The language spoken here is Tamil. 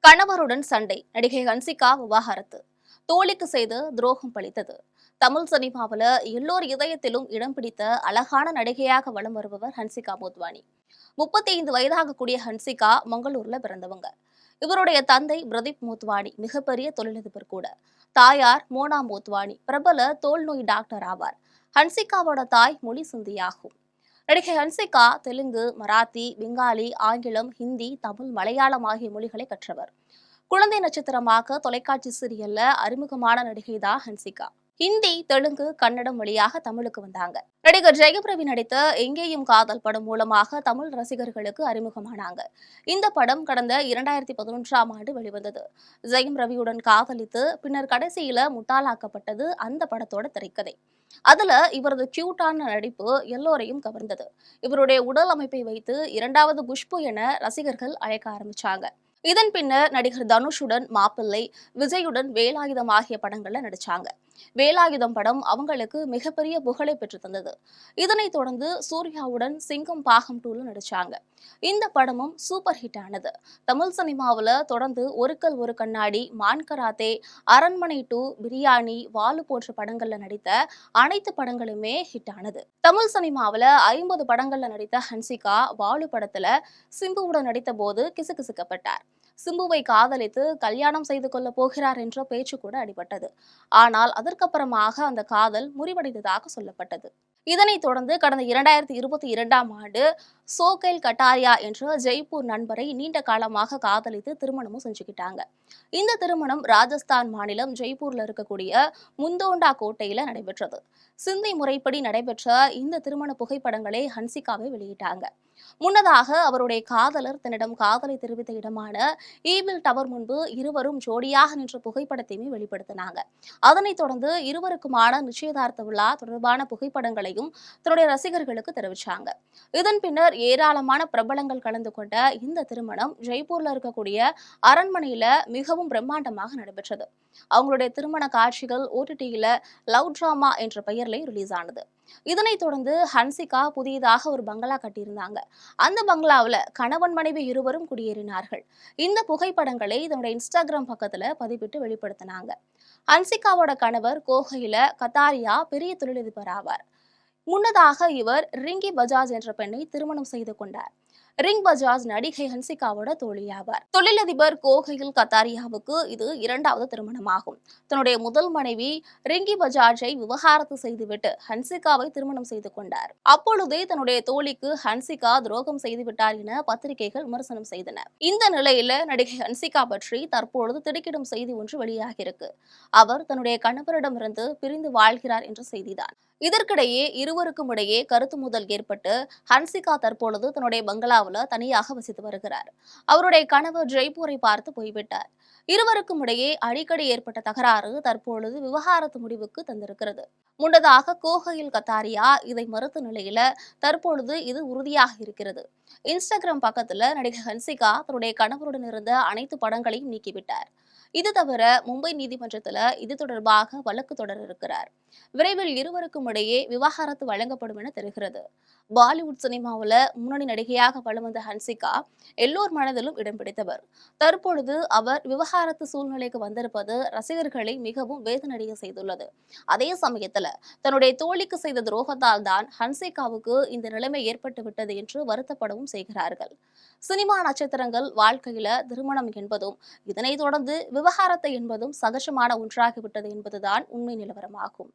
கணவருடன் சண்டை, நடிகை ஹன்சிகா விவாகரத்து, தோழிக்கு செய்து துரோகம் பழித்தது. தமிழ் சினிமாவில் எல்லோர் இதயத்திலும் இடம் பிடித்த அழகான நடிகையாக வலம் வருபவர் ஹன்சிகா மோத்வானி. 35 வயதாகக்கூடிய ஹன்சிகா மங்களூர்ல பிறந்தவங்க. இவருடைய தந்தை பிரதீப் மோத்வானி மிகப்பெரிய தொழிலதிபர் கூட. தாயார் மோனா மோத்வானி பிரபல தோல் நோய் டாக்டர் ஆவார். ஹன்சிகாவோட தாய் மொழி சிந்தியாகும். நடிகை ஹன்சிகா தெலுங்கு, மராத்தி, பெங்காலி, ஆங்கிலம், ஹிந்தி, தமிழ், மலையாளம் ஆகிய மொழிகளை கற்றவர். குழந்தை நட்சத்திரமாக தொலைக்காட்சி சீரியல்ல அறிமுகமான நடிகை தான் ஹன்சிகா. ஹிந்தி, தெலுங்கு, கன்னடம் வழியாக தமிழுக்கு வந்தாங்க. நடிகர் ஜெயம் ரவி நடித்த எங்கேயும் காதல் படம் மூலமாக தமிழ் ரசிகர்களுக்கு அறிமுகமானாங்க. இந்த படம் கடந்த 2011ஆம் ஆண்டு வெளிவந்தது. ஜெயம் ரவியுடன் காதலித்து பின்னர் கடைசியில முட்டாளாக்கப்பட்டது அந்த படத்தோட திரைக்கதை. அதுல இவரது கியூட்டான நடிப்பு எல்லோரையும் கவர்ந்தது. இவருடைய உடல் அமைப்பை வைத்து இரண்டாவது குஷ்பு என ரசிகர்கள் அழைக்க ஆரம்பிச்சாங்க. இதன் பின்னர் நடிகர் தனுஷுடன் மாப்பிள்ளை, விஜயுடன் வேலாயுதம் ஆகிய படங்கள்ல நடிச்சாங்க. வேலாயுதம் படம் அவங்களுக்கு மிகப்பெரிய புகழை பெற்று தந்தது. இதனைத் தொடர்ந்து சூர்யாவுடன் சிங்கம் பாகம் 2ல நடிச்சாங்க. இந்த படமும் சூப்பர் ஹிட் ஆனது. தமிழ் சினிமாவில் தொடர்ந்து ஒரு கல் ஒரு கண்ணாடி, மான் கராத்தே, அரண்மனை 2, பிரியாணி, வாலு போன்ற படங்கள்ல நடித்த அனைத்து படங்களுமே ஹிட் ஆனது. தமிழ் சினிமாவில் 50 படங்கள்ல நடித்த ஹன்சிகா வாலு படத்துல சிம்புவுடன் நடித்த போது கிசுகிசுக்கப்பட்டார். சிம்புவை காதலித்து கல்யாணம் செய்து கொள்ள போகிறார் என்ற பேச்சு கூட அடிபட்டது. ஆனால் அதற்கப்புறமாக அந்த காதல் முறிவடைந்ததாக சொல்லப்பட்டது. இதனைத் தொடர்ந்து கடந்த 2022ஆம் ஆண்டு சோகைல் கட்டாரியா என்ற ஜெய்ப்பூர் நண்பரை நீண்ட காலமாக காதலித்து திருமணமும் செஞ்சுக்கிட்டாங்க. இந்த திருமணம் ராஜஸ்தான் மாநிலம் ஜெய்ப்பூர்ல இருக்கக்கூடிய முந்தோண்டா கோட்டையில நடைபெற்றது. சிந்தி முறைப்படி நடைபெற்ற இந்த திருமண புகைப்படங்களை ஹன்சிகாவை வெளியிட்டாங்க. முன்னதாக அவருடைய காதலர் தன்னிடம் காதலை தெரிவித்த இடமான ஈபில் டவர் முன்பு இருவரும் ஜோடியாக நின்ற புகைப்படத்தையுமே வெளிப்படுத்தினாங்க. அதனைத் தொடர்ந்து இருவருக்குமான நிச்சயதார்த்த விழா தொடர்பான புகைப்படங்களையும் தன்னுடைய ரசிகர்களுக்கு தெரிவிச்சாங்க. இதன் பின்னர் ஏராளமான பிரபலங்கள் கலந்து கொண்ட இந்த திருமணம் ஜெய்ப்பூர்ல இருக்கக்கூடிய அரண்மனையில மிகவும் பிரம்மாண்டமாக நடைபெற்றது. அவங்களுடைய திருமண காட்சிகள் OTTயில லவ் டிராமா என்ற பெயரிலே ரிலீஸ் ஆனது. இதனைத் தொடர்ந்து ஹன்சிகா புதியதாக ஒரு பங்களா கட்டியிருந்தாங்க. அந்த பங்களாவில் கணவன் மனைவி இருவரும் குடியேறினார்கள். இந்த புகைப்படங்களை தன்னுடைய இன்ஸ்டாகிராம் பக்கத்துல பதிவிட்டு வெளிப்படுத்தினாங்க. ஹன்சிகாவோட கணவர் கோகையில கத்தாரியா பெரிய தொழிலதிபர் ஆவார். முன்னதாக இவர் ரிங்கி பஜாஜ் என்ற பெண்ணை திருமணம் செய்து கொண்டார். ரிங் பஜாஜ் நடிகை ஹன்சிகாவோட தோழியாவார். தொழிலதிபர் கோகையில் கத்தாரியாவுக்கு இது இரண்டாவது திருமணமாகும். தன்னுடைய முதல் மனைவி ரிங்கி பஜாஜை விவகாரத்து செய்துவிட்டு ஹன்சிகாவை திருமணம் செய்து கொண்டார். அப்பொழுதே தன்னுடைய தோழிக்கு ஹன்சிகா துரோகம் செய்துவிட்டார் என பத்திரிகைகள் விமர்சனம் செய்தன. இந்த நிலையில நடிகை ஹன்சிகா பற்றி தற்பொழுது திடுக்கிடும் செய்தி ஒன்று வெளியாகியிருக்கு. அவர் தன்னுடைய கணவரிடமிருந்து பிரிந்து வாழ்கிறார் என்ற செய்திதான். இதற்கிடையே இருவருக்கும் இடையே கருத்து மோதல் ஏற்பட்டு ஹன்சிகா தற்பொழுது தன்னுடைய பங்களாவில் தனியாக வசித்து வருகிறார். அவருடைய கணவர் ஜெய்ப்பூரை பார்த்து போய்விட்டார். இருவருக்கும் இடையே அடிக்கடி ஏற்பட்ட தகராறு தற்பொழுது விவகாரத்து முடிவுக்கு தந்திருக்கிறது. முன்னதாக கோகையில் கத்தாரியா இதை மறுத்த நிலையில தற்பொழுது இது உறுதியாக இருக்கிறது. இன்ஸ்டாகிராம் பக்கத்துல நடிகை ஹன்சிகா தன்னுடைய கணவருடன் இருந்த அனைத்து படங்களையும் நீக்கிவிட்டார். இது தவிர மும்பை நீதிமன்றத்துல இது தொடர்பாக வழக்கு தொடர இருக்கிறார். விரைவில் இருவருக்கும் இடையே விவாகரத்து வழங்கப்படும் என தெரிகிறது. பாலிவுட் சினிமாவில் முன்னணி நடிகையாக வலம் வந்த ஹன்சிகா எல்லோர் மனதிலும் இடம் பிடித்தவர். தற்பொழுது அவர் விவகாரத்து சூழ்நிலைக்கு வந்திருப்பது ரசிகர்களை மிகவும் வேதனடைய செய்துள்ளது. அதே சமயத்துல தன்னுடைய தோழிக்கு செய்த துரோகத்தால் தான் ஹன்சிகாவுக்கு இந்த நிலைமை ஏற்பட்டு விட்டது என்று வருத்தப்படவும் செய்கிறார்கள். சினிமா நட்சத்திரங்கள் வாழ்க்கையில திருமணம் என்பதும் இதனைத் தொடர்ந்து விவகாரத்தை என்பதும் சகஜமான ஒன்றாகிவிட்டது என்பதுதான் உண்மை நிலவரமாகும்.